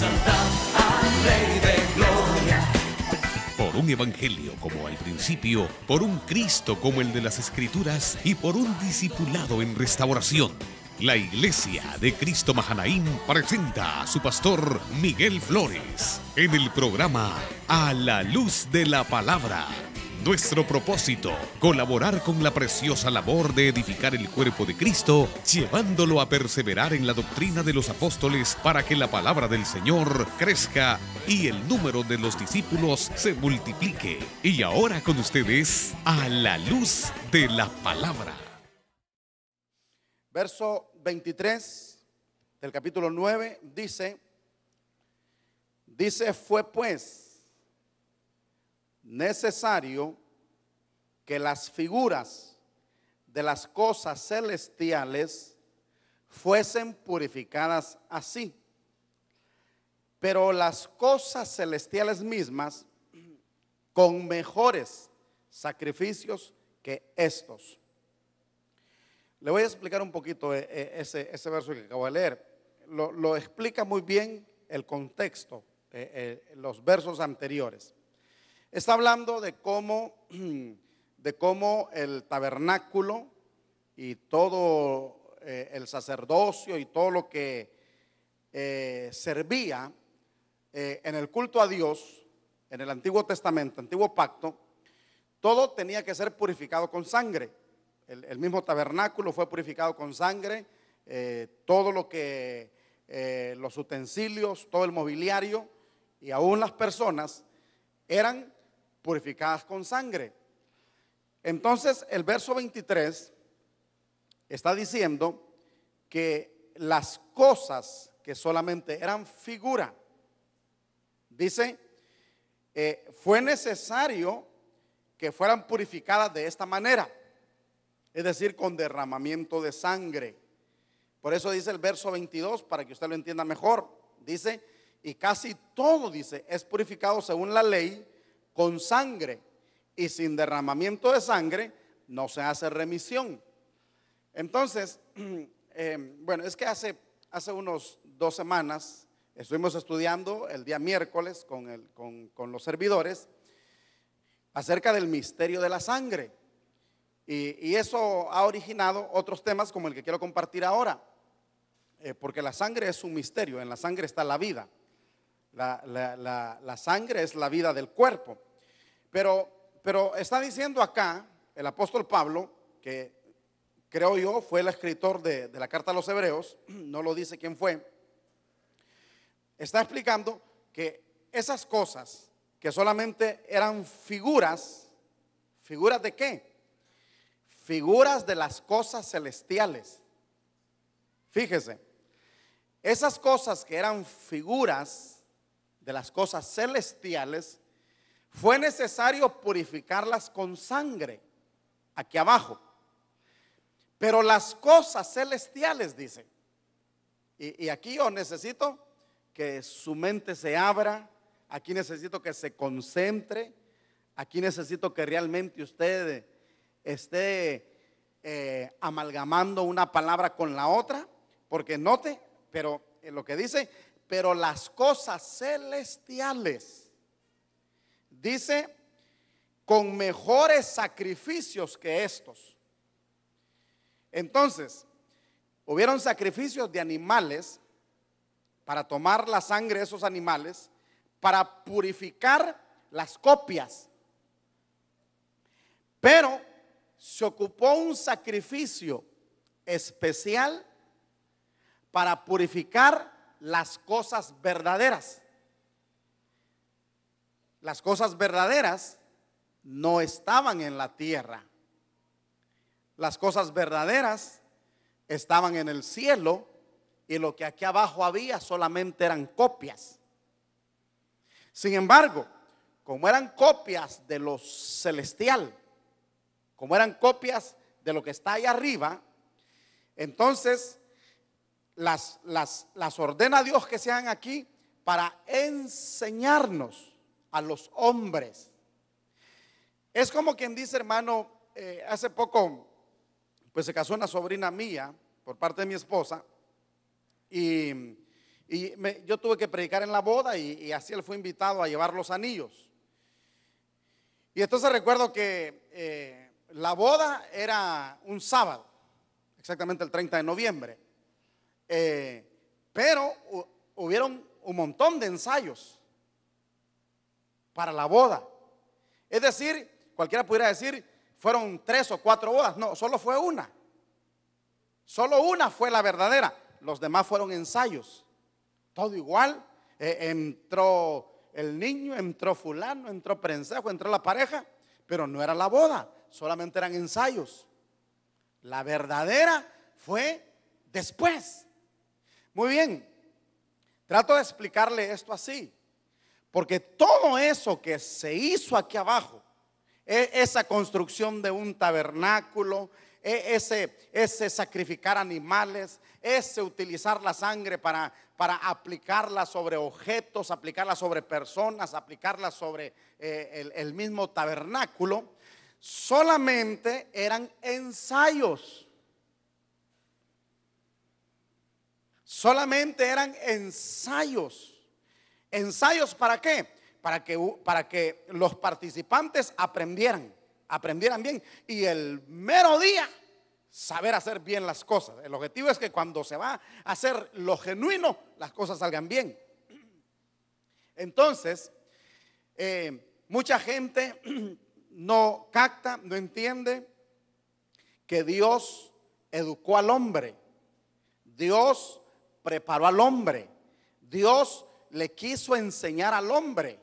exaltad al Rey de Gloria. Por un evangelio como al principio, por un Cristo como el de las Escrituras y por un discipulado en restauración. La Iglesia de Cristo Mahanaim presenta a su pastor Miguel Flores en el programa A la Luz de la Palabra. Nuestro propósito, colaborar con la preciosa labor de edificar el cuerpo de Cristo, llevándolo a perseverar en la doctrina de los apóstoles para que la palabra del Señor crezca y el número de los discípulos se multiplique. Y ahora con ustedes, A la Luz de la Palabra. Verso 23 del capítulo 9 dice, fue pues necesario que las figuras de las cosas celestiales fuesen purificadas así, pero las cosas celestiales mismas con mejores sacrificios que estos. Le voy a explicar un poquito ese verso que acabo de leer. Lo explica muy bien el contexto, los versos anteriores. Está hablando de cómo el tabernáculo y todo el sacerdocio y todo lo que servía en el culto a Dios, en el Antiguo Testamento, Antiguo Pacto, todo tenía que ser purificado con sangre. El mismo tabernáculo fue purificado con sangre, todo lo que, los utensilios, todo el mobiliario y aún las personas eran purificadas con sangre. Entonces el verso 23 está diciendo que las cosas que solamente eran figura, dice, fue necesario que fueran purificadas de esta manera. Es decir, con derramamiento de sangre. Por eso dice el verso 22, para que usted lo entienda mejor. Dice, y casi todo, dice, es purificado según la ley con sangre. Y sin derramamiento de sangre no se hace remisión. Entonces, bueno, es que hace unos 2 semanas estuvimos estudiando el día miércoles con los servidores acerca del misterio de la sangre. Y eso ha originado otros temas como el que quiero compartir ahora, porque la sangre es un misterio. En la sangre está la vida. La sangre es la vida del cuerpo. Pero está diciendo acá el apóstol Pablo, que creo yo fue el escritor de la carta a los Hebreos, no lo dice quién fue, está explicando que esas cosas que solamente eran figuras, ¿figuras de qué? Figuras de las cosas celestiales. Fíjese, esas cosas que eran figuras de las cosas celestiales, fue necesario purificarlas con sangre, aquí abajo. Pero las cosas celestiales, dice, y aquí yo necesito que su mente se abra, aquí necesito que se concentre, aquí necesito que realmente usted esté amalgamando una palabra con la otra, porque note, pero lo que dice, pero las cosas celestiales, dice, con mejores sacrificios que estos. Entonces, hubieron sacrificios de animales para tomar la sangre de esos animales, para purificar las copias. Pero se ocupó un sacrificio especial para purificar las cosas verdaderas. Las cosas verdaderas no estaban en la tierra. Las cosas verdaderas estaban en el cielo, y lo que aquí abajo había solamente eran copias. Sin embargo, como eran copias de lo celestial, como eran copias de lo que está ahí arriba, entonces las ordena Dios que sean aquí para enseñarnos a los hombres. Es como quien dice, hermano, hace poco pues se casó una sobrina mía por parte de mi esposa, y Y yo tuve que predicar en la boda y así él fue invitado a llevar los anillos. Y entonces recuerdo que la boda era un sábado, exactamente el 30 de noviembre. Pero hubieron un montón de ensayos para la boda. Es decir, cualquiera pudiera decir, fueron 3 o 4 bodas. No, solo fue una. Solo una fue la verdadera. Los demás fueron ensayos. Todo igual. Entró el niño, entró fulano, entró prensejo, entró la pareja, pero no era la boda, solamente eran ensayos. La verdadera fue después. Muy bien, trato de explicarle esto así, porque todo eso que se hizo aquí abajo, esa construcción de un tabernáculo, ese sacrificar animales, ese utilizar la sangre para aplicarla sobre objetos, aplicarla sobre personas, aplicarla sobre el mismo tabernáculo, solamente eran ensayos. Solamente eran ensayos. ¿Ensayos para qué? Para que los participantes aprendieran bien y el mero día saber hacer bien las cosas. El objetivo es que cuando se va a hacer lo genuino, las cosas salgan bien. Entonces, mucha gente no capta, no entiende que Dios educó al hombre. Dios preparó al hombre. Dios le quiso enseñar al hombre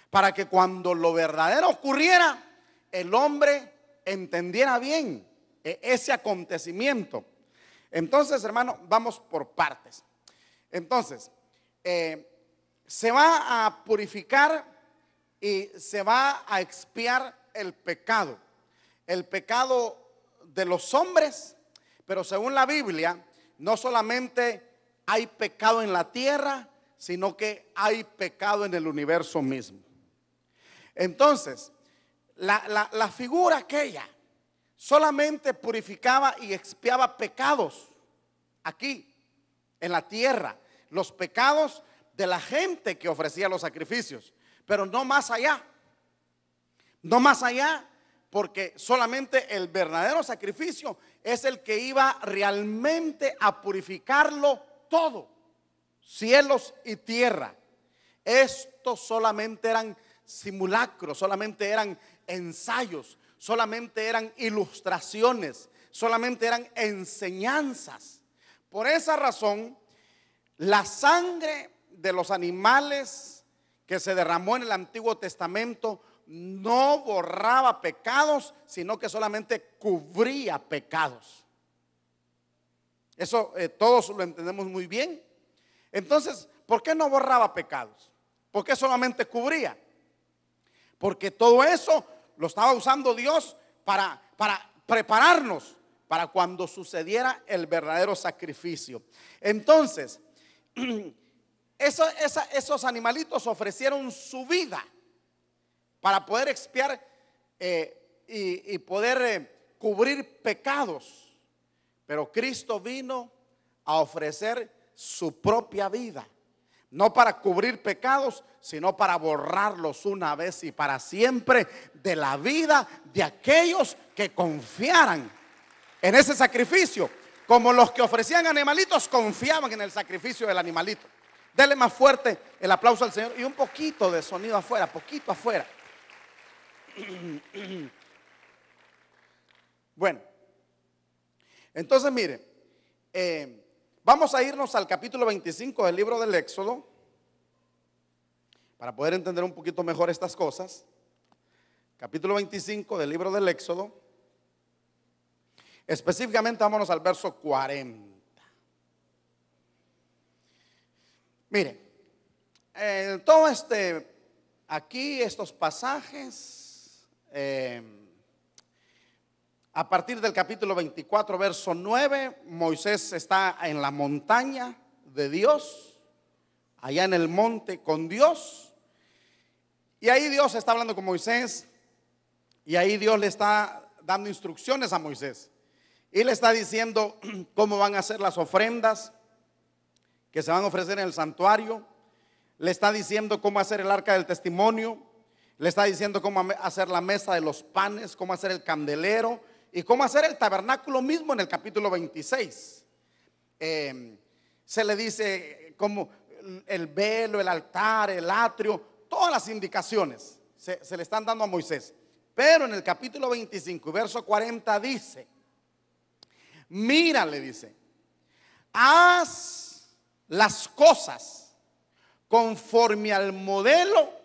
para que cuando lo verdadero ocurriera, el hombre entendiera bien ese acontecimiento. Entonces, hermano, vamos por partes. Entonces, se va a purificar y se va a expiar el pecado de los hombres, pero según la Biblia, no solamente hay pecado en la tierra, sino que hay pecado en el universo mismo. Entonces, la figura aquella solamente purificaba y expiaba pecados aquí en la tierra, los pecados de la gente que ofrecía los sacrificios, pero no más allá. No más allá, porque solamente el verdadero sacrificio es el que iba realmente a purificarlo todo, cielos y tierra. Estos solamente eran simulacros, solamente eran ensayos, solamente eran ilustraciones, solamente eran enseñanzas. Por esa razón, la sangre de los animales que se derramó en el Antiguo Testamento no borraba pecados, sino que solamente cubría pecados. Eso todos lo entendemos muy bien. Entonces, ¿por qué no borraba pecados? ¿Por qué solamente cubría? Porque todo eso lo estaba usando Dios para prepararnos para cuando sucediera el verdadero sacrificio. Entonces, esos animalitos ofrecieron su vida para poder expiar y poder cubrir pecados. Pero Cristo vino a ofrecer su propia vida, no para cubrir pecados, sino para borrarlos una vez y para siempre de la vida de aquellos que confiaran en ese sacrificio, como los que ofrecían animalitos confiaban en el sacrificio del animalito. Dele más fuerte el aplauso al Señor y un poquito de sonido afuera, poquito afuera. Bueno, entonces mire, vamos a irnos al capítulo 25 del libro del Éxodo para poder entender un poquito mejor estas cosas. Capítulo 25 del libro del Éxodo. Específicamente vámonos al verso 40. Mire, todo aquí estos pasajes, a partir del capítulo 24, verso 9, Moisés está en la montaña de Dios, allá en el monte con Dios, y ahí Dios está hablando con Moisés, y ahí Dios le está dando instrucciones a Moisés, y le está diciendo cómo van a ser las ofrendas que se van a ofrecer en el santuario. Le está diciendo cómo hacer el arca del testimonio. Le está diciendo cómo hacer la mesa de los panes, cómo hacer el candelero y cómo hacer el tabernáculo mismo en el capítulo 26. Se le dice cómo el velo, el altar, el atrio, todas las indicaciones se le están dando a Moisés. Pero en el capítulo 25 y verso 40 dice: mira, le dice, haz las cosas conforme al modelo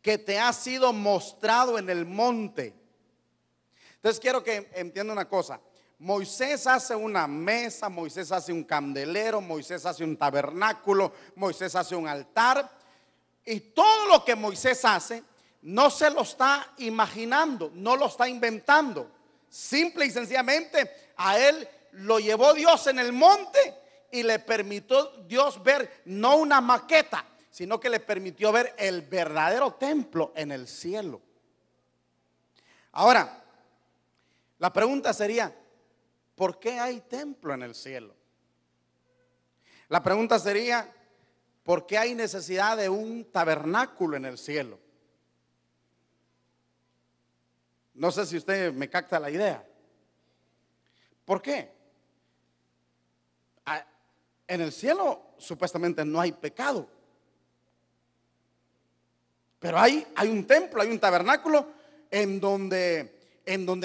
que te ha sido mostrado en el monte. Entonces quiero que entienda una cosa. Moisés hace una mesa, Moisés hace un candelero, Moisés hace un tabernáculo, Moisés hace un altar. Y todo lo que Moisés hace no se lo está imaginando, no lo está inventando. Simple y sencillamente a él lo llevó Dios en el monte y le permitió Dios ver no una maqueta, sino que le permitió ver el verdadero templo en el cielo. Ahora, la pregunta sería: ¿por qué hay templo en el cielo? La pregunta sería: ¿por qué hay necesidad de un tabernáculo en el cielo? No sé si usted me capta la idea. ¿Por qué? En el cielo supuestamente no hay pecado, pero hay un templo, hay un tabernáculo en donde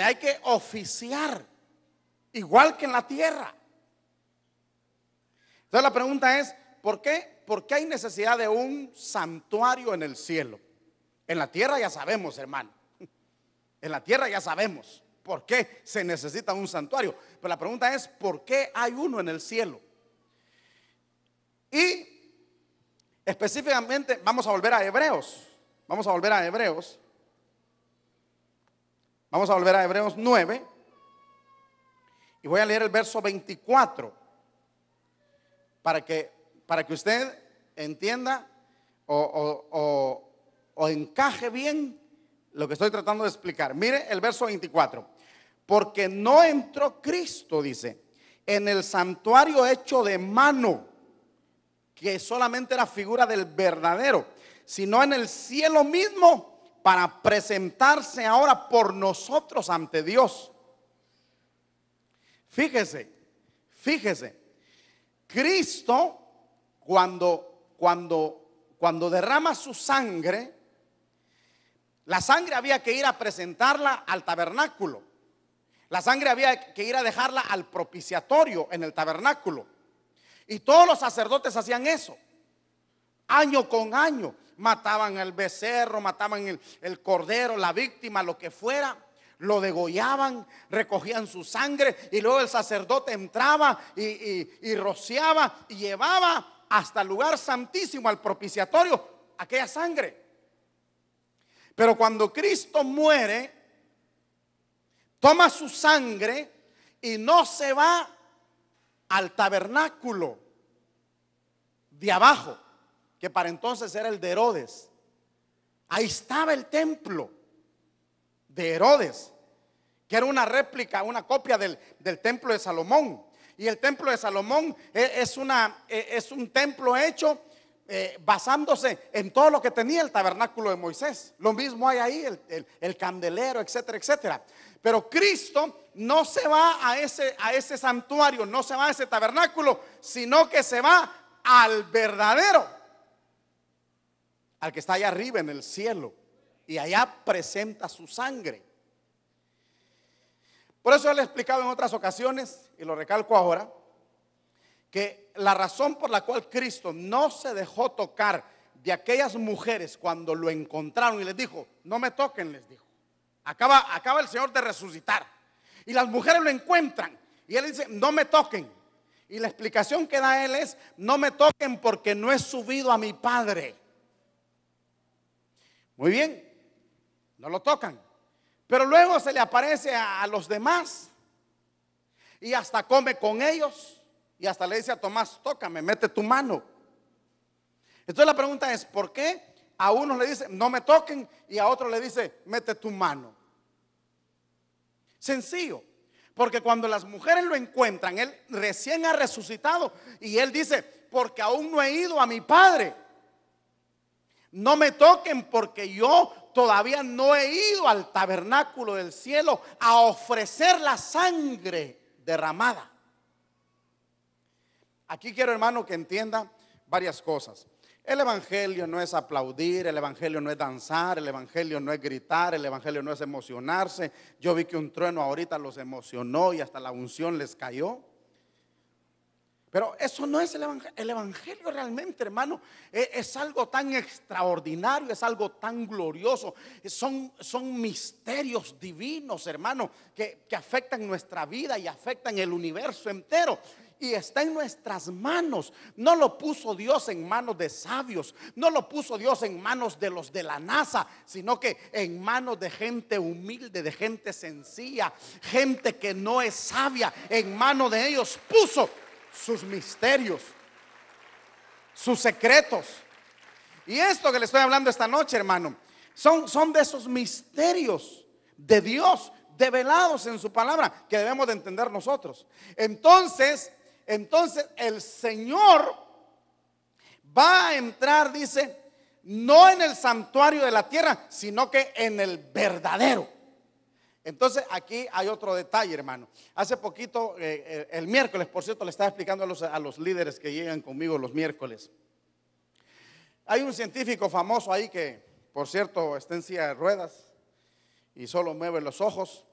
hay que oficiar, igual que en la tierra. Entonces la pregunta es: ¿por qué hay necesidad de un santuario en el cielo? En la tierra ya sabemos, hermano. En la tierra ya sabemos por qué se necesita un santuario. Pero la pregunta es: ¿por qué hay uno en el cielo? Y específicamente vamos a volver a Hebreos. Vamos a volver a Hebreos 9. Y voy a leer el verso 24 para que usted entienda o encaje bien lo que estoy tratando de explicar. Mire el verso 24. Porque no entró Cristo, dice, en el santuario hecho de mano, que solamente era figura del verdadero, sino en el cielo mismo, para presentarse ahora por nosotros ante Dios. Fíjese, Cristo cuando derrama su sangre, la sangre había que ir a presentarla al tabernáculo. La sangre había que ir a dejarla al propiciatorio en el tabernáculo. Y todos los sacerdotes hacían eso. Año con año mataban el becerro, mataban el cordero, la víctima, lo que fuera. Lo degollaban, recogían su sangre y luego el sacerdote entraba y rociaba y llevaba hasta el lugar santísimo, al propiciatorio, aquella sangre. Pero cuando Cristo muere, toma su sangre y no se va al tabernáculo de abajo, que para entonces era el de Herodes. Ahí estaba el templo de Herodes, que era una réplica, una copia del templo de Salomón. Y el templo de Salomón es un templo hecho basándose en todo lo que tenía el tabernáculo de Moisés. Lo mismo hay ahí, el candelero, etcétera, etcétera. Pero Cristo no se va a ese santuario, no se va a ese tabernáculo, sino que se va al verdadero, al que está allá arriba en el cielo, y allá presenta su sangre. Por eso le he explicado en otras ocasiones, y lo recalco ahora, que la razón por la cual Cristo no se dejó tocar de aquellas mujeres cuando lo encontraron y les dijo: no me toquen, les dijo, acaba el Señor de resucitar, y las mujeres lo encuentran y él dice: no me toquen, y la explicación que da él es: no me toquen porque no he subido a mi Padre. Muy bien, no lo tocan, pero luego se le aparece a los demás y hasta come con ellos. Y hasta le dice a Tomás: tócame, mete tu mano. Entonces la pregunta es: ¿por qué a unos le dice no me toquen y a otros le dice mete tu mano? Sencillo, porque cuando las mujeres lo encuentran, él recién ha resucitado y él dice: porque aún no he ido a mi Padre. No me toquen porque yo todavía no he ido al tabernáculo del cielo a ofrecer la sangre derramada. Aquí quiero, hermano, que entienda varias cosas. El evangelio no es aplaudir, el evangelio no es danzar, el evangelio no es gritar, el evangelio no es emocionarse. Yo vi que un trueno ahorita los emocionó y hasta la unción les cayó. Pero eso no es el evangelio. El evangelio realmente, hermano, es algo tan extraordinario, es algo tan glorioso. Son misterios divinos, hermano, que afectan nuestra vida y afectan el universo entero. Y está en nuestras manos. No lo puso Dios en manos de sabios, no lo puso Dios en manos de los de la NASA, sino que en manos de gente humilde, de gente sencilla, gente que no es sabia. En manos de ellos puso sus misterios, sus secretos. Y esto que le estoy hablando esta noche, hermano, son de esos misterios de Dios develados en su palabra que debemos de entender nosotros. Entonces el Señor va a entrar, dice, no en el santuario de la tierra, sino que en el verdadero. Entonces aquí hay otro detalle, hermano. Hace poquito, el miércoles, por cierto, le estaba explicando a los líderes que llegan conmigo los miércoles. Hay un científico famoso ahí que, por cierto, está en silla de ruedas y solo mueve los ojos.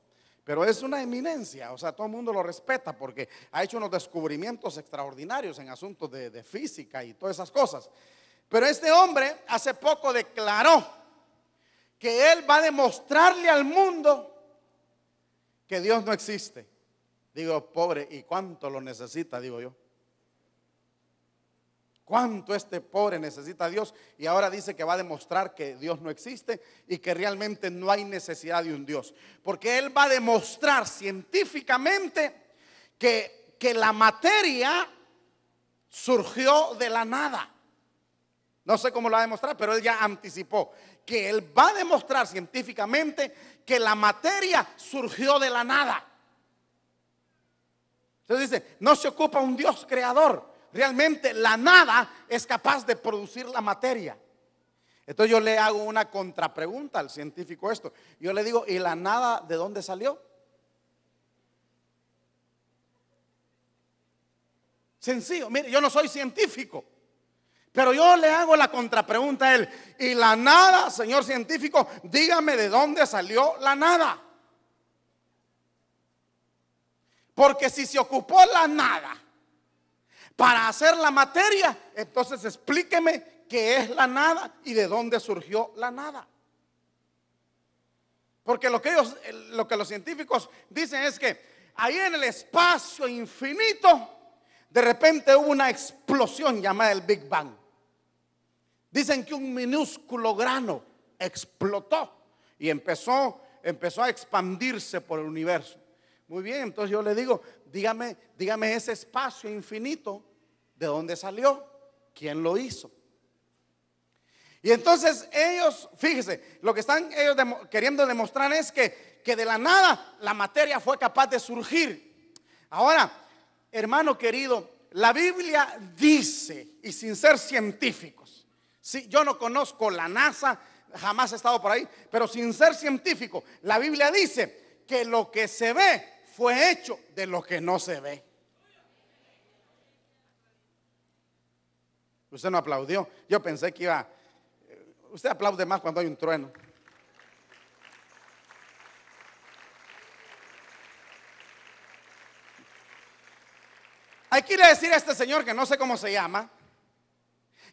Pero es una eminencia, o sea, todo el mundo lo respeta porque ha hecho unos descubrimientos extraordinarios en asuntos de física y todas esas cosas. Pero este hombre hace poco declaró que él va a demostrarle al mundo que Dios no existe. Digo, pobre, ¿y cuánto lo necesita? Digo yo. ¿Cuánto este pobre necesita a Dios? Y ahora dice que va a demostrar que Dios no existe y que realmente no hay necesidad de un Dios. Porque él va a demostrar científicamente que la materia surgió de la nada. No sé cómo lo va a demostrar, pero él ya anticipó que él va a demostrar científicamente que la materia surgió de la nada. Entonces dice, no se ocupa un Dios creador. Realmente la nada es capaz de producir la materia. Entonces yo le hago una contrapregunta al científico esto. Yo le digo, ¿y la nada de dónde salió? Sencillo, mire, yo no soy científico, pero yo le hago la contrapregunta a él. ¿Y la nada, señor científico? Dígame de dónde salió la nada. Porque si se ocupó la nada para hacer la materia, entonces explíqueme qué es la nada y de dónde surgió la nada. Porque lo que los científicos dicen es que ahí en el espacio infinito, de repente hubo una explosión llamada el Big Bang. Dicen que un minúsculo grano explotó y empezó a expandirse por el universo. Muy bien, entonces yo le digo, dígame ese espacio infinito, ¿de dónde salió? ¿Quién lo hizo? Y entonces ellos, fíjese, lo que están ellos queriendo demostrar es que de la nada la materia fue capaz de surgir. Ahora, hermano querido, la Biblia dice, y sin ser científicos, sí, yo no conozco la NASA, jamás he estado por ahí, pero sin ser científico, la Biblia dice que lo que se ve fue hecho de lo que no se ve. Usted no aplaudió. Yo pensé que iba. Usted aplaude más cuando hay un trueno. Hay que ir a decir a este señor, que no sé cómo se llama,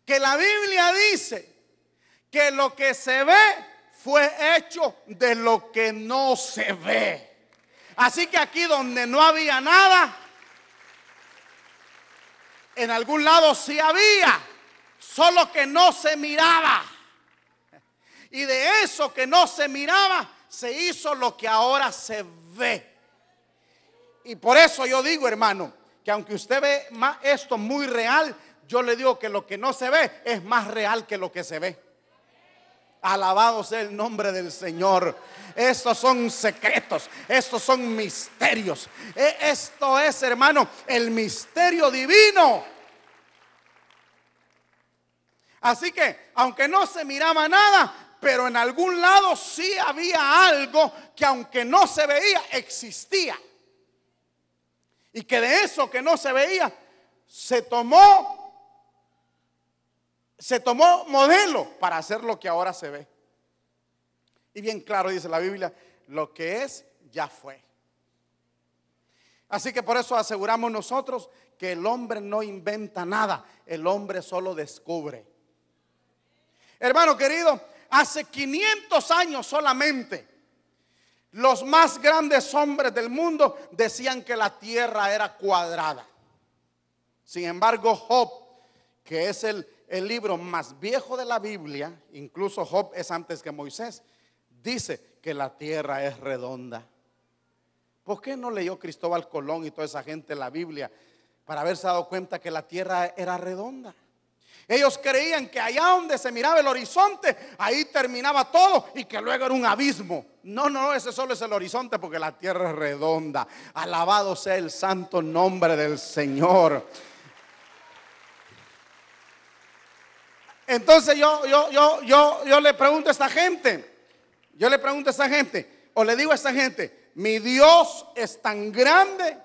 que la Biblia dice que lo que se ve fue hecho de lo que no se ve. Así que aquí donde no había nada, en algún lado sí había, solo que no se miraba. Y de eso que no se miraba, se hizo lo que ahora se ve. Y por eso yo digo, hermano, que aunque usted ve esto muy real, yo le digo que lo que no se ve es más real que lo que se ve. Alabado sea el nombre del Señor. Estos son secretos, estos son misterios. Esto es, hermano, el misterio divino. Así que, aunque no se miraba nada, pero en algún lado sí había algo que aunque no se veía, existía. Y que de eso que no se veía, se tomó modelo para hacer lo que ahora se ve. Y bien claro dice la Biblia, lo que es, ya fue. Así que por eso aseguramos nosotros que el hombre no inventa nada, el hombre solo descubre. Hermano querido, hace 500 años solamente, los más grandes hombres del mundo decían que la tierra era cuadrada. Sin embargo, Job, que es el libro más viejo de la Biblia, incluso Job es antes que Moisés, dice que la tierra es redonda. ¿Por qué no leyó Cristóbal Colón y toda esa gente la Biblia para haberse dado cuenta que la tierra era redonda? Ellos creían que allá donde se miraba el horizonte, ahí terminaba todo y que luego era un abismo. No, ese solo es el horizonte porque la tierra es redonda. Alabado sea el santo nombre del Señor. Entonces yo le pregunto a esta gente, o le digo a esta gente, mi Dios es tan grande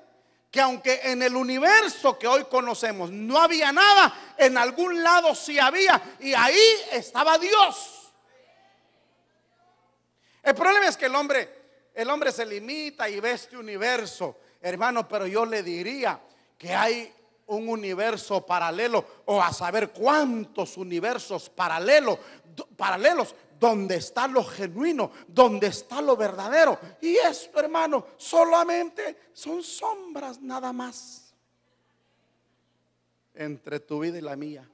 que aunque en el universo que hoy conocemos no había nada, en algún lado sí había, y ahí estaba Dios. El problema es que el hombre se limita y ve este universo, hermano, pero yo le diría que hay un universo paralelo, o a saber cuántos universos paralelos, donde está lo genuino, donde está lo verdadero. Y esto, hermano, solamente son sombras nada más entre tu vida y la mía.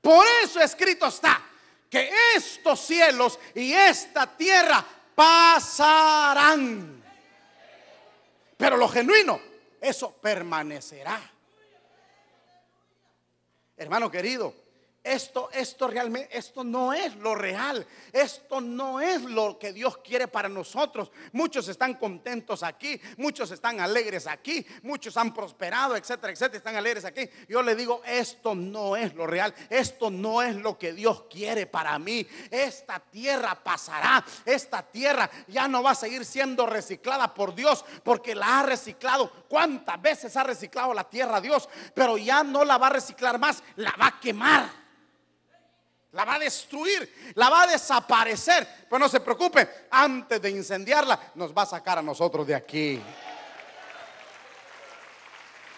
Por eso escrito está que estos cielos y esta tierra pasarán, pero lo genuino, eso permanecerá. Hermano querido, esto realmente, esto no es lo real, esto no es lo que Dios quiere para nosotros. Muchos están contentos aquí, muchos están alegres aquí, muchos han prosperado, etcétera, etcétera, están alegres aquí. Yo le digo, esto no es lo real, esto no es lo que Dios quiere para mí. Esta tierra pasará, esta tierra ya no va a seguir siendo reciclada por Dios, porque la ha reciclado. ¿Cuántas veces ha reciclado la tierra Dios? Pero ya no la va a reciclar más, la va a quemar, la va a destruir, la va a desaparecer. Pero no se preocupe, antes de incendiarla nos va a sacar a nosotros de aquí.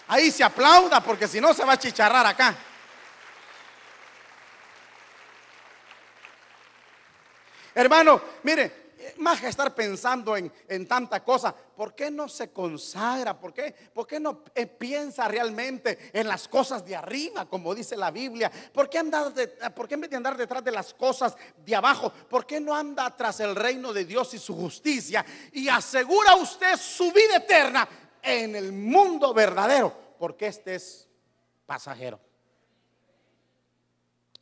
Ahí se aplauda, porque si no se va a chicharrar acá. Hermano, mire, más que estar pensando en tanta cosa, ¿por qué no se consagra? ¿Por qué no piensa realmente en las cosas de arriba, como dice la Biblia? ¿Por qué en vez de andar detrás de las cosas de abajo, por qué no anda tras el reino de Dios y su justicia? Y asegura usted su vida eterna en el mundo verdadero, porque este es pasajero,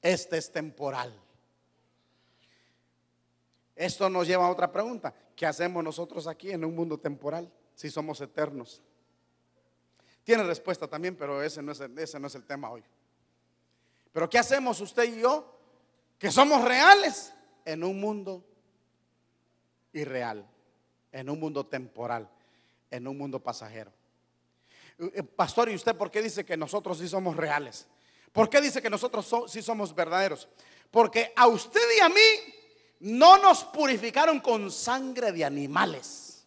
este es temporal. Esto nos lleva a otra pregunta: ¿qué hacemos nosotros aquí en un mundo temporal si somos eternos? Tiene respuesta también, pero ese no es el tema hoy. Pero ¿qué hacemos usted y yo que somos reales en un mundo irreal, en un mundo temporal, en un mundo pasajero? Pastor, ¿y usted por qué dice que nosotros sí somos reales? ¿Por qué dice que nosotros sí somos verdaderos? Porque a usted y a mí no nos purificaron con sangre de animales.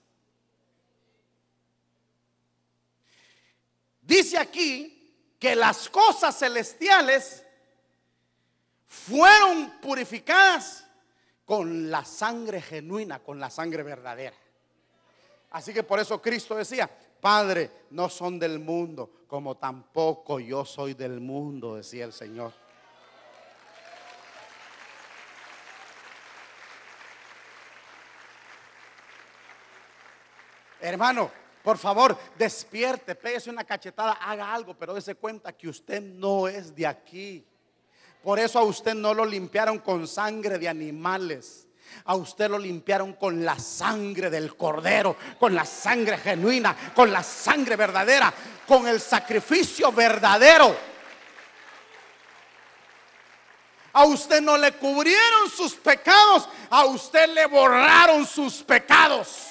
Dice aquí que las cosas celestiales fueron purificadas con la sangre genuina, con la sangre verdadera. Así que por eso Cristo decía: Padre, no son del mundo, como tampoco yo soy del mundo, decía el Señor. Hermano, por favor, despierte, pégese una cachetada, haga algo, pero dése cuenta que usted no es de aquí. Por eso a usted no lo limpiaron con sangre de animales. A usted lo limpiaron con la sangre del Cordero, con la sangre genuina, con la sangre verdadera, con el sacrificio verdadero. A usted no le cubrieron sus pecados, a usted le borraron sus pecados.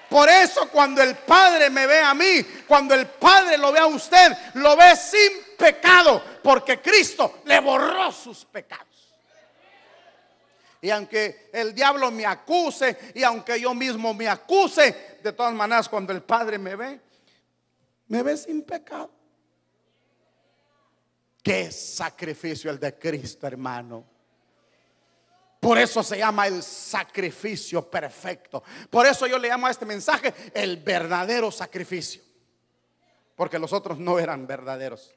Por eso cuando el Padre me ve a mí, cuando el Padre lo ve a usted, lo ve sin pecado, porque Cristo le borró sus pecados. Y aunque el diablo me acuse, y aunque yo mismo me acuse, de todas maneras cuando el Padre me ve sin pecado. Qué sacrificio el de Cristo, hermano. Por eso se llama el sacrificio perfecto. Por eso yo le llamo a este mensaje el verdadero sacrificio. Porque los otros no eran verdaderos.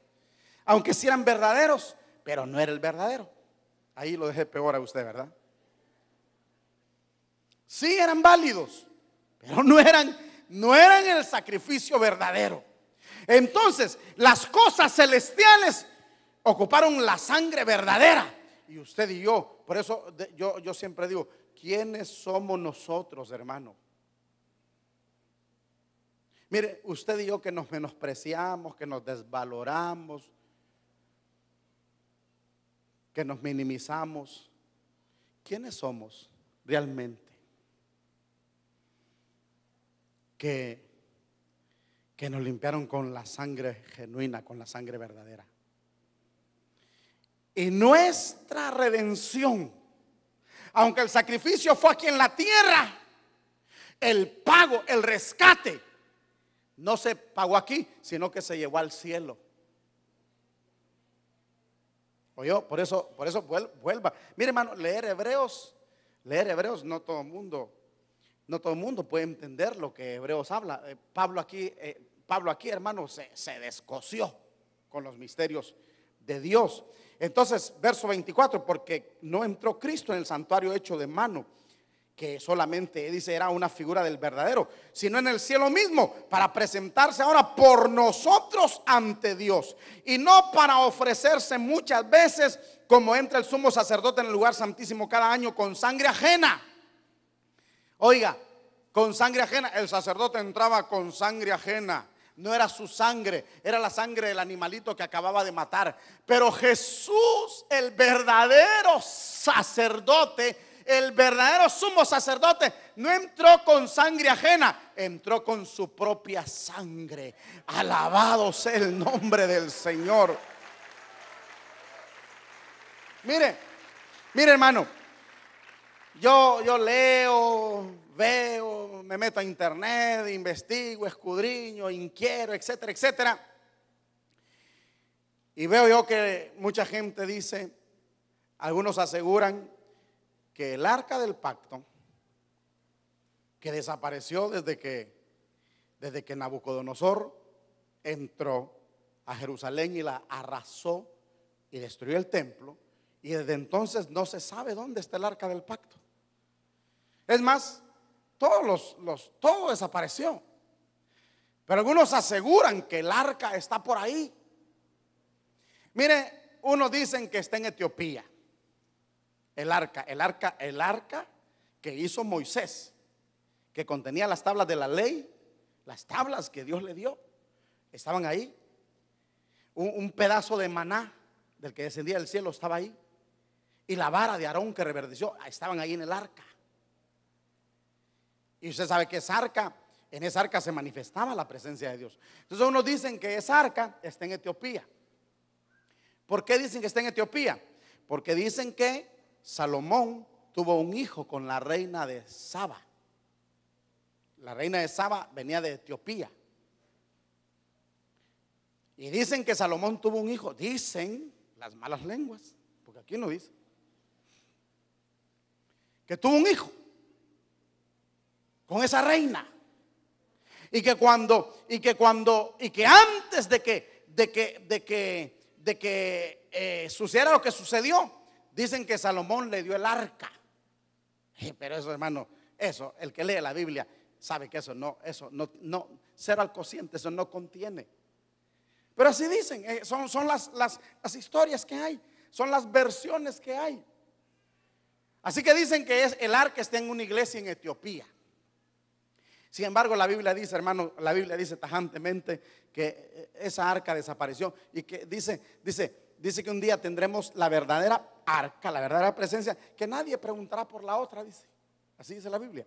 Aunque sí eran verdaderos, pero no era el verdadero. Ahí lo dejé peor a usted, ¿verdad? Sí eran válidos, pero no eran el sacrificio verdadero. Entonces, las cosas celestiales ocuparon la sangre verdadera. Y usted y yo, por eso yo siempre digo, ¿quiénes somos nosotros, hermano? Mire, usted y yo que nos menospreciamos, que nos desvaloramos, que nos minimizamos, ¿quiénes somos realmente? Que nos limpiaron con la sangre genuina, con la sangre verdadera. Y nuestra redención, aunque el sacrificio fue aquí en la tierra, el pago, el rescate, no se pagó aquí, sino que se llevó al cielo. Oyó, por eso vuelva. Mire, hermano, leer Hebreos, no todo el mundo puede entender lo que Hebreos habla. Pablo aquí, hermano, se descosió con los misterios de Dios. Entonces, verso 24, porque no entró Cristo en el santuario hecho de mano, que solamente dice era una figura del verdadero, sino en el cielo mismo, para presentarse ahora por nosotros ante Dios, y no para ofrecerse muchas veces como entra el sumo sacerdote en el lugar santísimo cada año con sangre ajena. Oiga, con sangre ajena. El sacerdote entraba con sangre ajena. No era su sangre, era la sangre del animalito que acababa de matar. Pero Jesús, el verdadero sacerdote, el verdadero sumo sacerdote, no entró con sangre ajena, entró con su propia sangre. Alabado sea el nombre del Señor. Mire, hermano, yo leo, veo, me meto a internet, investigo, escudriño, inquiero, etcétera, etcétera. Y veo yo que mucha gente dice, algunos aseguran que el arca del pacto, que desapareció desde que Nabucodonosor entró a Jerusalén y la arrasó y destruyó el templo, y desde entonces no se sabe dónde está el arca del pacto. Es más, todo desapareció. Pero algunos aseguran que el arca está por ahí. Mire, unos dicen que está en Etiopía. El arca que hizo Moisés, que contenía las tablas de la ley, las tablas que Dios le dio, estaban ahí. Un pedazo de maná del que descendía del cielo estaba ahí. Y la vara de Aarón que reverdeció, estaban ahí en el arca. Y usted sabe que en esa arca se manifestaba la presencia de Dios. Entonces unos dicen que esa arca está en Etiopía. ¿Por qué dicen que está en Etiopía? Porque dicen que Salomón tuvo un hijo con la reina de Saba. La reina de Saba venía de Etiopía. Y dicen que Salomón tuvo un hijo. Dicen las malas lenguas, porque aquí no dice, que tuvo un hijo con esa reina, y que antes de que sucediera lo que sucedió, dicen que Salomón le dio el arca. Pero eso, hermano, eso, el que lee la Biblia sabe que eso no, cero al cociente, eso no contiene. Pero así dicen, son las historias que hay, son las versiones que hay. Así que dicen que el arca está en una iglesia en Etiopía. Sin embargo, la Biblia dice, hermano, la Biblia dice tajantemente que esa arca desapareció y que dice que un día tendremos la verdadera arca, la verdadera presencia, que nadie preguntará por la otra, dice. Así dice la Biblia.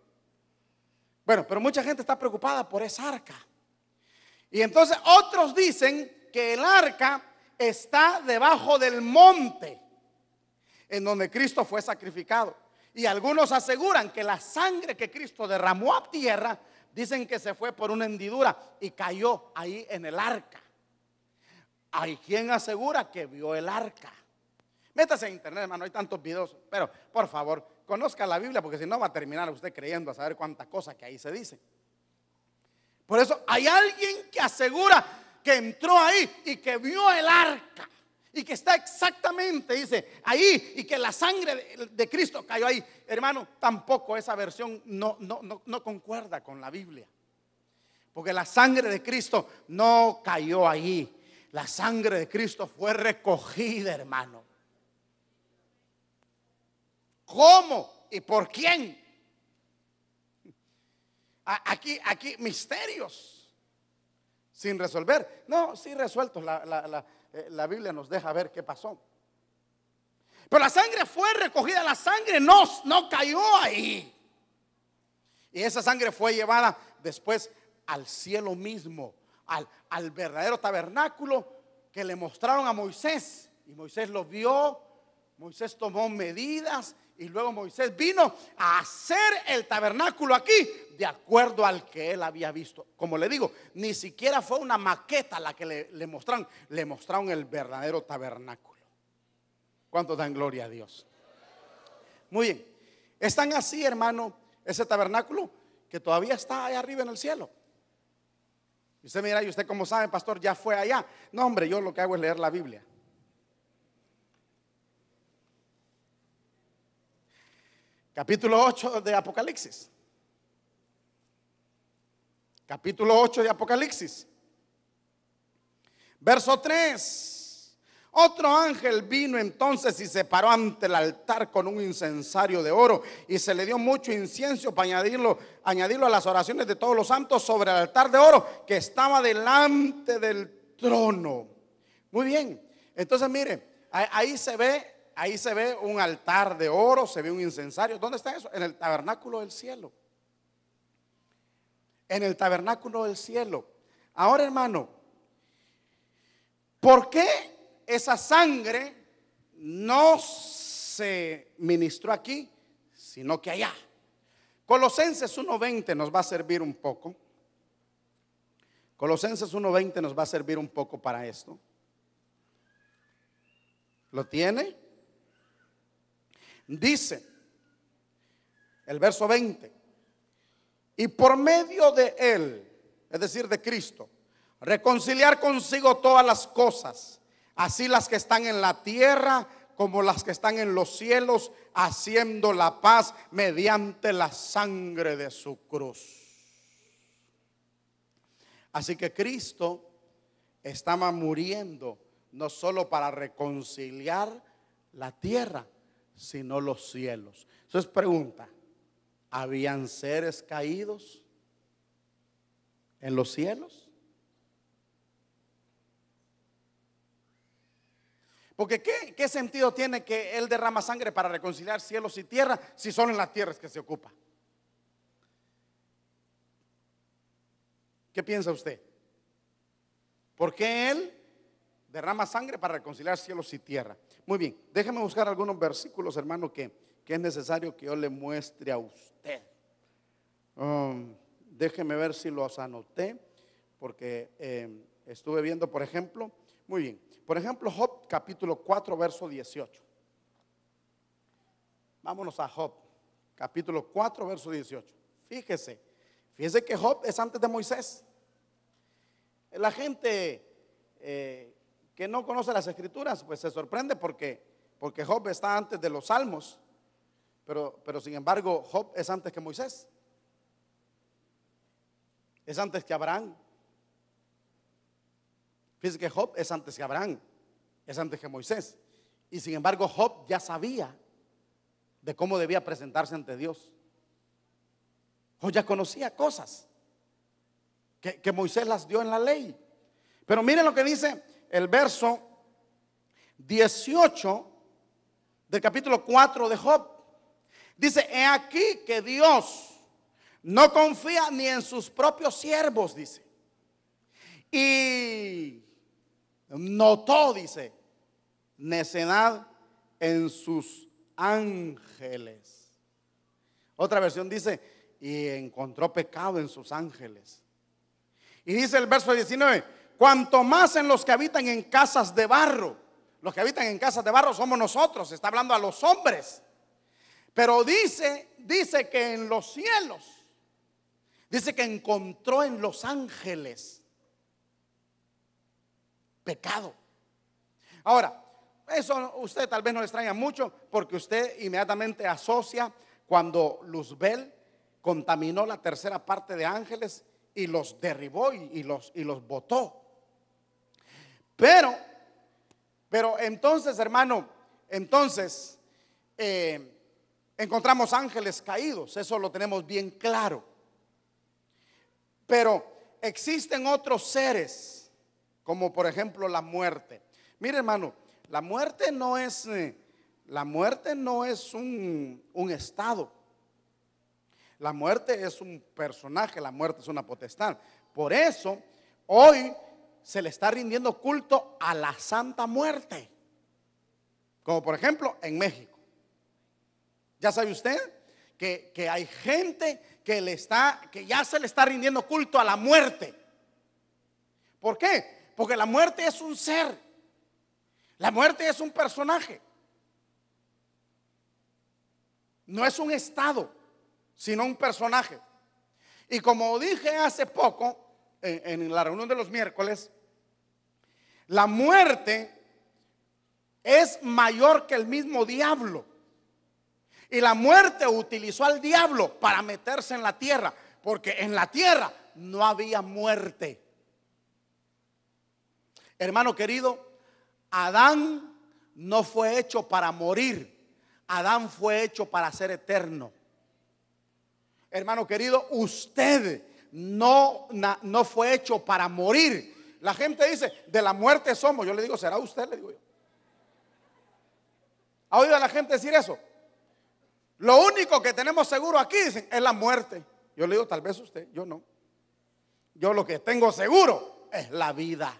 Bueno, pero mucha gente está preocupada por esa arca. Y entonces otros dicen que el arca está debajo del monte en donde Cristo fue sacrificado. Y algunos aseguran que la sangre que Cristo derramó a tierra, dicen que se fue por una hendidura y cayó ahí en el arca. Hay quien asegura que vio el arca. Métase en internet, hermano, hay tantos videos. Pero por favor, conozca la Biblia, porque si no va a terminar usted creyendo a saber cuántas cosas que ahí se dice. Por eso hay alguien que asegura que entró ahí y que vio el arca y que está exactamente, dice, ahí, y que la sangre de Cristo cayó ahí. Hermano, tampoco esa versión no concuerda con la Biblia, porque la sangre de Cristo no cayó ahí. La sangre de Cristo fue recogida, hermano. ¿Cómo y por quién? Aquí misterios sin resolver. No, sí resueltos. La Biblia nos deja ver qué pasó. Pero la sangre fue recogida. La sangre no cayó ahí. Y esa sangre fue llevada después al cielo mismo, al verdadero tabernáculo que le mostraron a Moisés. Y Moisés lo vio. Moisés tomó medidas. Y luego Moisés vino a hacer el tabernáculo aquí de acuerdo al que él había visto. Como le digo, ni siquiera fue una maqueta la que le mostraron. Le mostraron el verdadero tabernáculo. ¿Cuántos dan gloria a Dios? Muy bien. Están así, hermano, ese tabernáculo que todavía está allá arriba en el cielo. Y usted mira, ¿y usted cómo sabe, pastor? Ya fue allá. No, hombre, yo lo que hago es leer la Biblia. Capítulo 8 de Apocalipsis. Capítulo 8 de Apocalipsis. Verso 3. Otro ángel vino entonces y se paró ante el altar con un incensario de oro, y se le dio mucho incienso para añadirlo a las oraciones de todos los santos sobre el altar de oro que estaba delante del trono. Muy bien. Entonces mire, ahí se ve un altar de oro, se ve un incensario. ¿Dónde está eso? En el tabernáculo del cielo. En el tabernáculo del cielo. Ahora, hermano, ¿por qué esa sangre no se ministró aquí, sino que allá? Colosenses 1:20 nos va a servir un poco. Colosenses 1:20 nos va a servir un poco para esto. ¿Lo tiene? Dice el verso 20: y por medio de él, es decir, de Cristo, reconciliar consigo todas las cosas, así las que están en la tierra como las que están en los cielos, haciendo la paz mediante la sangre de su cruz. Así que Cristo estaba muriendo no solo para reconciliar la tierra, sino los cielos. Entonces pregunta, ¿habían seres caídos en los cielos? Porque ¿qué sentido tiene que Él derrama sangre para reconciliar cielos y tierra si solo en la tierra es que se ocupa? ¿Qué piensa usted? ¿Por qué Él derrama sangre para reconciliar cielos y tierra? Muy bien, déjeme buscar algunos versículos, hermano, que es necesario que yo le muestre a usted. Déjeme ver si los anoté, porque estuve viendo, por ejemplo. Muy bien, por ejemplo, Job capítulo 4 verso 18. Vámonos a Job capítulo 4 verso 18. Fíjese que Job es antes de Moisés. La gente que no conoce las escrituras pues se sorprende porque Job está antes de los salmos, pero sin embargo Job es antes que Moisés, es antes que Abraham. Fíjese que Job es antes que Abraham, es antes que Moisés, y sin embargo Job ya sabía de cómo debía presentarse ante Dios. O ya conocía cosas que Moisés las dio en la ley. Pero miren lo que dice el verso 18 del capítulo 4 de Job. Dice: he aquí que Dios no confía ni en sus propios siervos, dice. Y notó, dice, necedad en sus ángeles. Otra versión dice: y encontró pecado en sus ángeles. Y dice el verso 19: cuanto más en los que habitan en casas de barro. Los que habitan en casas de barro somos nosotros. Está hablando a los hombres. Pero dice que en los cielos, dice que encontró en los ángeles pecado. Ahora, eso usted tal vez no le extraña mucho, porque usted inmediatamente asocia cuando Luzbel contaminó la tercera parte de ángeles y los derribó y los botó. Pero entonces, hermano, encontramos ángeles caídos, eso lo tenemos bien claro. Pero existen otros seres, como por ejemplo la muerte. Mire, hermano, la muerte no es un estado. La muerte es un personaje, la muerte es una potestad. Por eso hoy se le está rindiendo culto a la Santa Muerte, como por ejemplo en México. Ya sabe usted que hay gente que ya se le está rindiendo culto a la muerte. ¿Por qué? Porque la muerte es un ser, la muerte es un personaje, no es un estado, sino un personaje. Y como dije hace poco en la reunión de los miércoles, la muerte es mayor que el mismo diablo. Y la muerte utilizó al diablo para meterse en la tierra, porque en la tierra no había muerte. Hermano querido, Adán no fue hecho para morir. Adán fue hecho para ser eterno. Hermano querido, usted no fue hecho para morir. La gente dice: de la muerte somos. Yo le digo: ¿será usted? Le digo yo. ¿Ha oído a la gente decir eso? Lo único que tenemos seguro aquí, dicen, es la muerte. Yo le digo: tal vez usted, yo no. Yo lo que tengo seguro es la vida.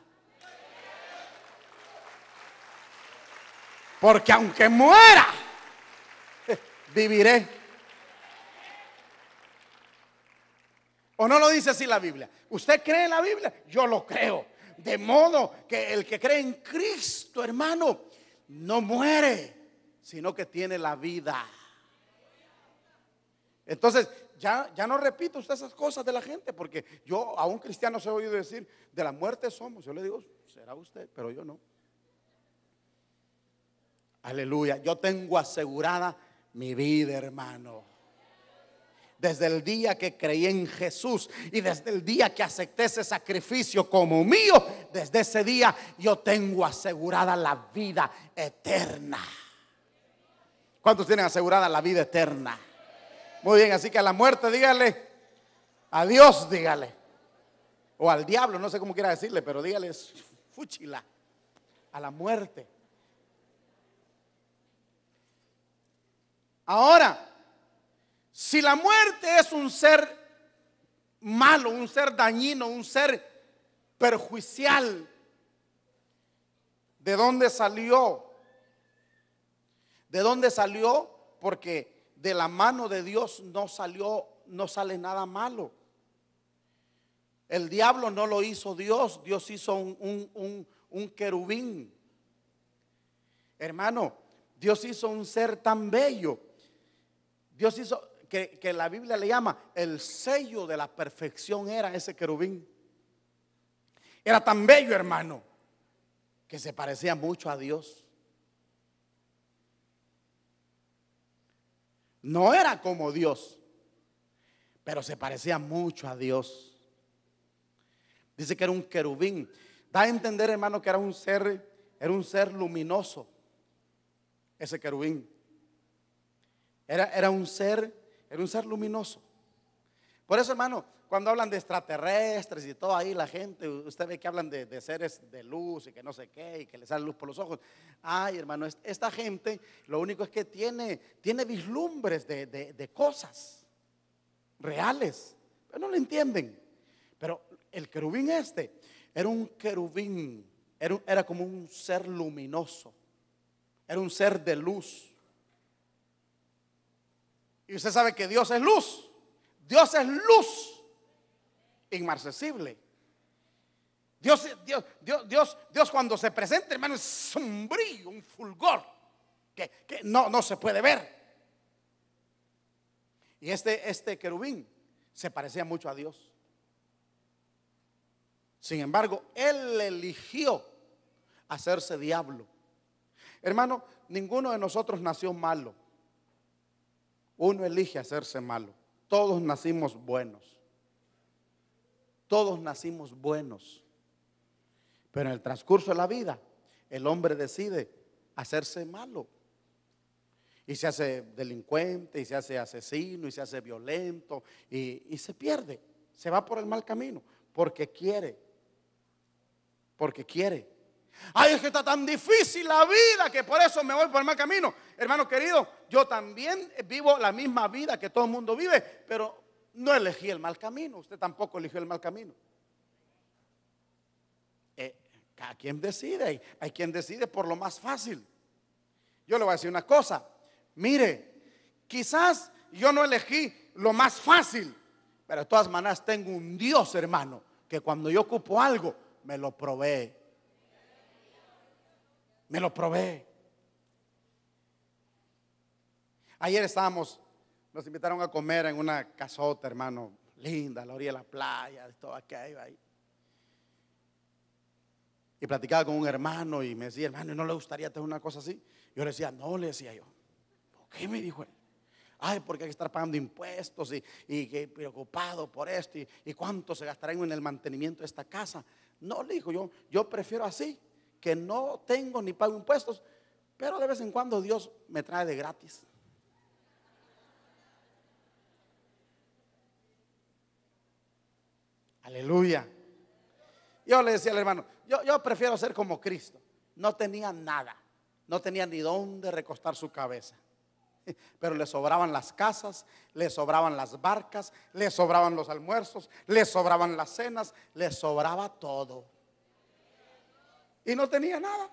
Porque aunque muera, viviré. ¿O no lo dice así la Biblia? ¿Usted cree en la Biblia? Yo lo creo. De modo que el que cree en Cristo, hermano, no muere, sino que tiene la vida. Entonces, ya no repito usted esas cosas de la gente, porque yo a un cristiano se ha oído decir: de la muerte somos. Yo le digo: será usted, pero yo no. Aleluya. Yo tengo asegurada mi vida, hermano. Desde el día que creí en Jesús y desde el día que acepté ese sacrificio como mío, desde ese día yo tengo asegurada la vida eterna. ¿Cuántos tienen asegurada la vida eterna? Muy bien, así que a la muerte dígale adiós, dígale. O al diablo, no sé cómo quiera decirle, pero dígale fúchila a la muerte. Ahora, si la muerte es un ser malo, un ser dañino, un ser perjudicial, ¿de dónde salió? ¿De dónde salió? Porque de la mano de Dios no sale nada malo. El diablo no lo hizo Dios. Dios hizo un querubín. Hermano, Dios hizo un ser tan bello. Dios hizo que la Biblia le llama el sello de la perfección. Era ese querubín. Era tan bello, hermano, que se parecía mucho a Dios. No era como Dios, pero se parecía mucho a Dios. Dice que era un querubín. Da a entender, hermano, que era un ser luminoso, ese querubín. Era un ser luminoso. Por eso, hermano, cuando hablan de extraterrestres y todo ahí, la gente, usted ve que hablan de seres de luz y que no sé qué, y que les sale luz por los ojos. Ay, hermano, esta gente lo único es que tiene vislumbres de cosas reales, pero no lo entienden. Pero el querubín era un querubín, era como un ser luminoso, era un ser de luz. Y usted sabe que Dios es luz. Dios es luz inmarcesible. Dios cuando se presenta, hermano, es un brillo, un fulgor que no se puede ver. Y este querubín se parecía mucho a Dios. Sin embargo, él eligió hacerse diablo. Hermano, ninguno de nosotros nació malo. Uno elige hacerse malo. Todos nacimos buenos. Todos nacimos buenos. Pero en el transcurso de la vida, el hombre decide hacerse malo. Y se hace delincuente, y se hace asesino, y se hace violento, y se pierde. Se va por el mal camino, porque quiere. Porque quiere. Ay, es que está tan difícil la vida que por eso me voy por el mal camino. Hermano querido, yo también vivo la misma vida que todo el mundo vive, pero no elegí el mal camino. Usted tampoco eligió el mal camino. Cada quien decide. Hay quien decide por lo más fácil. Yo le voy a decir una cosa. Mire, quizás yo no elegí lo más fácil, pero de todas maneras tengo un Dios, hermano, que cuando yo ocupo algo, me lo provee. Me lo provee. Ayer nos invitaron a comer en una casota, hermano, linda, a la orilla de la playa, todo aquello ahí. Y platicaba con un hermano y me decía, hermano, ¿no le gustaría tener una cosa así? Yo le decía, no, le decía yo. ¿Por qué? Me dijo él. Ay, porque hay que estar pagando impuestos y que preocupado por esto y cuánto se gastará en el mantenimiento de esta casa. No, le dijo yo prefiero así, que no tengo ni pago impuestos, pero de vez en cuando Dios me trae de gratis. Aleluya. Yo le decía al hermano, yo prefiero ser como Cristo. No tenía nada, no tenía ni dónde recostar su cabeza, pero le sobraban las casas, le sobraban las barcas, le sobraban los almuerzos, le sobraban las cenas, le sobraba todo. Y no tenía nada.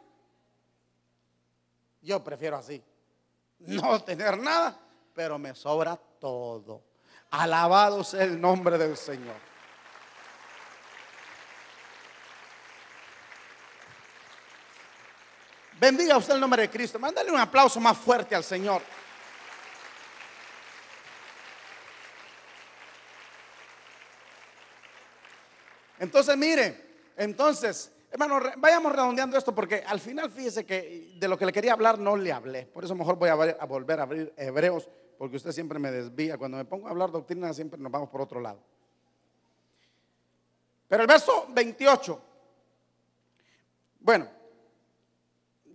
Yo prefiero así, no tener nada, pero me sobra todo. Alabado sea el nombre del Señor. Bendiga usted el nombre de Cristo. Mándale un aplauso más fuerte al Señor. Entonces, mire, hermano, vayamos redondeando esto porque al final fíjese que de lo que le quería hablar no le hablé. Por eso mejor voy a volver a abrir Hebreos, porque usted siempre me desvía. Cuando me pongo a hablar doctrina siempre nos vamos por otro lado. Pero el verso 28, bueno,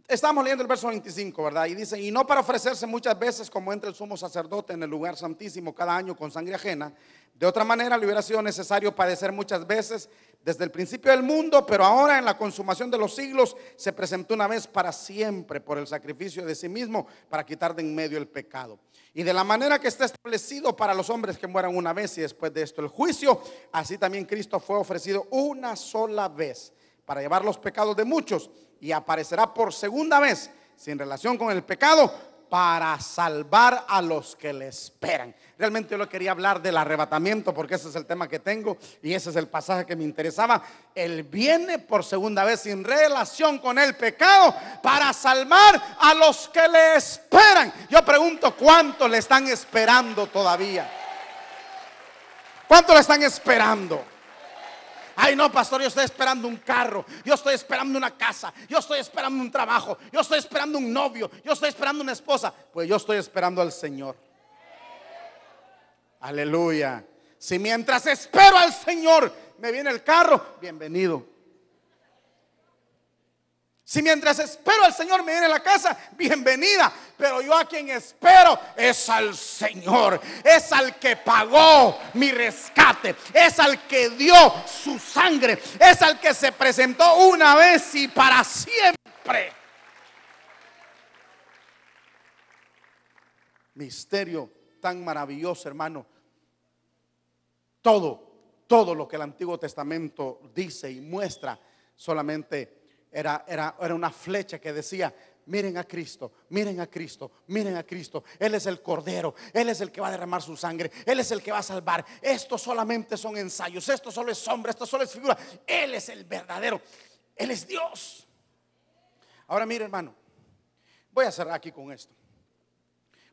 estamos leyendo el verso 25, ¿verdad? Y dice, y no para ofrecerse muchas veces como entra el sumo sacerdote en el lugar santísimo cada año con sangre ajena. De otra manera le hubiera sido necesario padecer muchas veces desde el principio del mundo, pero ahora en la consumación de los siglos se presentó una vez para siempre por el sacrificio de sí mismo para quitar de en medio el pecado. Y de la manera que está establecido para los hombres que mueran una vez y después de esto el juicio, así también Cristo fue ofrecido una sola vez para llevar los pecados de muchos y aparecerá por segunda vez sin relación con el pecado para salvar a los que le esperan. Realmente yo le quería hablar del arrebatamiento porque ese es el tema que tengo y ese es el pasaje que me interesaba. Él viene por segunda vez sin relación con el pecado para salvar a los que le esperan. Yo pregunto, ¿cuántos le están esperando todavía? ¿Cuántos le están esperando? Ay, no, pastor, yo estoy esperando un carro, yo estoy esperando una casa, yo estoy esperando un trabajo, yo estoy esperando un novio, yo estoy esperando una esposa. Pues yo estoy esperando al Señor. Aleluya. Si mientras espero al Señor me viene el carro, bienvenido. Si mientras espero al Señor me viene a la casa, bienvenida. Pero yo a quien espero es al Señor. Es al que pagó mi rescate. Es al que dio su sangre. Es al que se presentó una vez y para siempre. Misterio tan maravilloso, hermano. Todo lo que el Antiguo Testamento dice y muestra solamente era una flecha que decía: miren a Cristo, miren a Cristo, miren a Cristo. Él es el Cordero, Él es el que va a derramar su sangre, Él es el que va a salvar. Esto solamente son ensayos, esto solo es sombra, esto solo es figura. Él es el verdadero, Él es Dios. Ahora mire, hermano, voy a cerrar aquí con esto,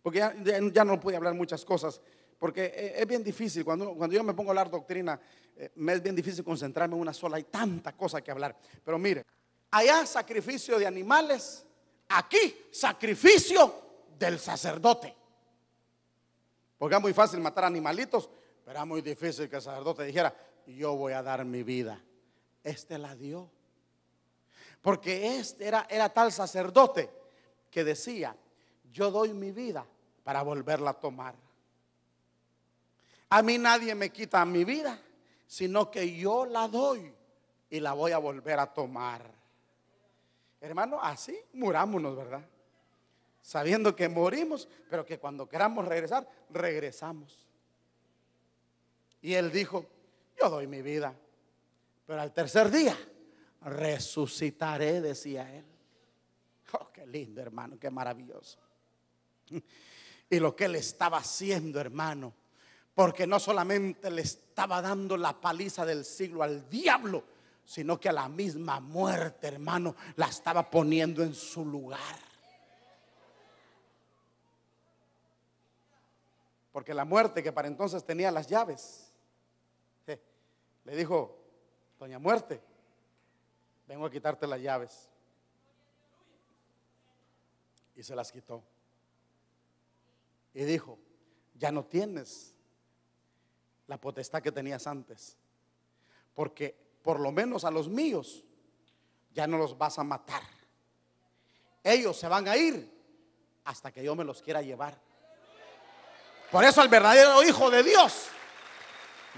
porque ya no pude hablar muchas cosas, porque es bien difícil. Cuando yo me pongo a hablar doctrina, me es bien difícil concentrarme en una sola. Hay tanta cosa que hablar. Pero mire, allá sacrificio de animales, aquí sacrificio del sacerdote. Porque es muy fácil matar animalitos, pero es muy difícil que el sacerdote dijera: yo voy a dar mi vida. Este la dio. Porque este era tal sacerdote que decía: yo doy mi vida para volverla a tomar. A mí nadie me quita mi vida, sino que yo la doy y la voy a volver a tomar. Hermano, así murámonos, ¿verdad? Sabiendo que morimos, pero que cuando queramos regresar, regresamos. Y él dijo: yo doy mi vida, pero al tercer día resucitaré, decía él. Oh, qué lindo, hermano, qué maravilloso. Y lo que él estaba haciendo, hermano, porque no solamente le estaba dando la paliza del siglo al diablo, sino que a la misma muerte, hermano, la estaba poniendo en su lugar. Porque la muerte, que para entonces tenía las llaves, le dijo: doña Muerte, vengo a quitarte las llaves. Y se las quitó. Y dijo: ya no tienes la potestad que tenías antes, porque por lo menos a los míos ya no los vas a matar. Ellos se van a ir hasta que yo me los quiera llevar. Por eso el verdadero Hijo de Dios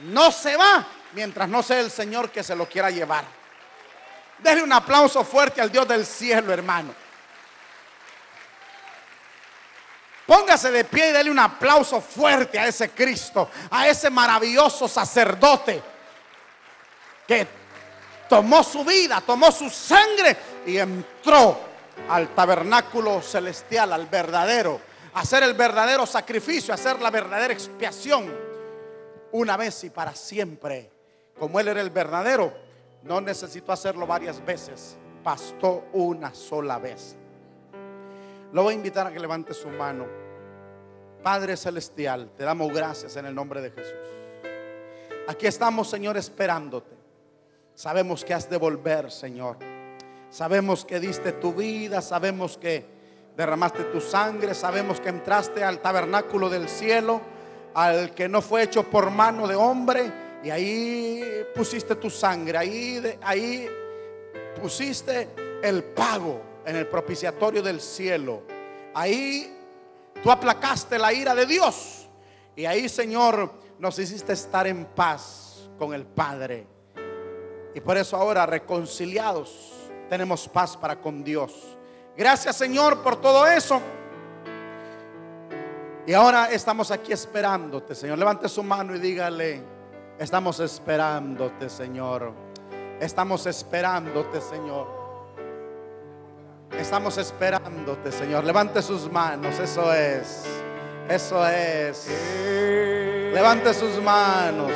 no se va mientras no sea el Señor que se lo quiera llevar. Denle un aplauso fuerte al Dios del cielo, hermano. Póngase de pie y dele un aplauso fuerte a ese Cristo, a ese maravilloso sacerdote que tomó su vida, tomó su sangre y entró al tabernáculo celestial, al verdadero, a hacer el verdadero sacrificio, a hacer la verdadera expiación una vez y para siempre. Como Él era el verdadero, no necesitó hacerlo varias veces, bastó una sola vez. Lo voy a invitar a que levante su mano. Padre celestial, te damos gracias en el nombre de Jesús. Aquí estamos, Señor, esperándote. Sabemos que has de volver, Señor. Sabemos que diste tu vida, sabemos que derramaste tu sangre, sabemos que entraste al tabernáculo del cielo, al que no fue hecho por mano de hombre, y ahí pusiste tu sangre, ahí pusiste el pago en el propiciatorio del cielo. Ahí tú aplacaste la ira de Dios, y ahí, Señor, nos hiciste estar en paz con el Padre. Y por eso ahora, reconciliados, tenemos paz para con Dios. Gracias, Señor, por todo eso. Y ahora estamos aquí esperándote, Señor. Levante su mano y dígale: estamos esperándote, Señor. Estamos esperándote, Señor. Estamos esperándote, Señor. Levante sus manos. Eso es. Eso es. Levante sus manos.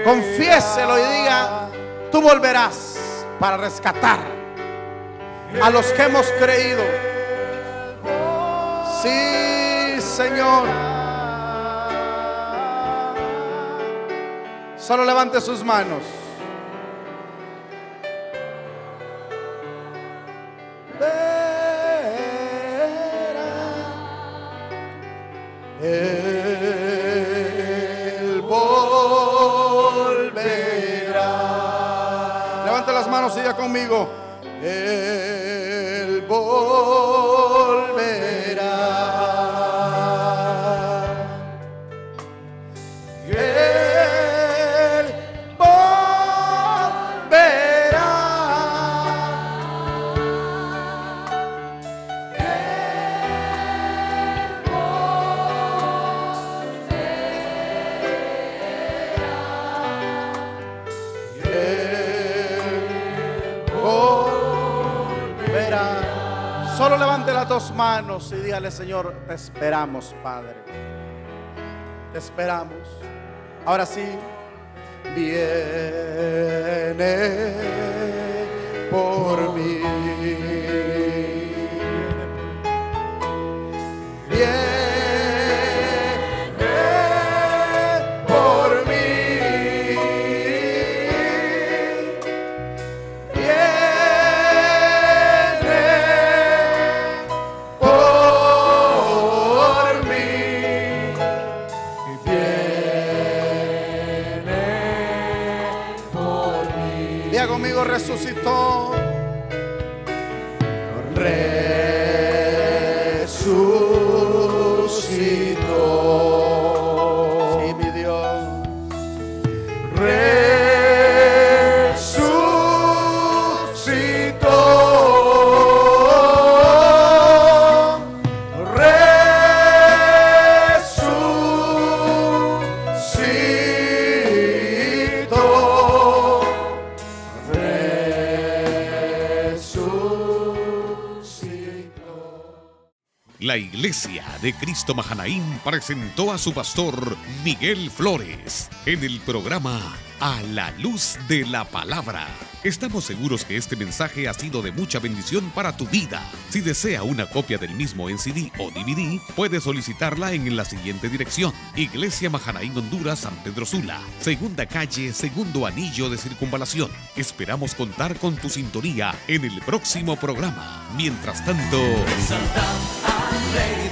Confiéselo y diga: tú volverás para rescatar a los que hemos creído. Sí, Señor. Solo levante sus manos. Él volverá. Levanta las manos y diga conmigo: Él volverá. Él volverá. Solo levante las dos manos y dígale: Señor, te esperamos, Padre. Te esperamos. Ahora sí, viene por mí. Viene por mí. Diga conmigo: resucitó. Resucitó. Sí, mi Dios. La Iglesia de Cristo Mahanaim presentó a su pastor Miguel Flores en el programa A la Luz de la Palabra. Estamos seguros que este mensaje ha sido de mucha bendición para tu vida. Si desea una copia del mismo en CD o DVD, puede solicitarla en la siguiente dirección: Iglesia Mahanaim Honduras, San Pedro Sula, segunda calle, segundo anillo de circunvalación. Esperamos contar con tu sintonía en el próximo programa. Mientras tanto, Santa Rey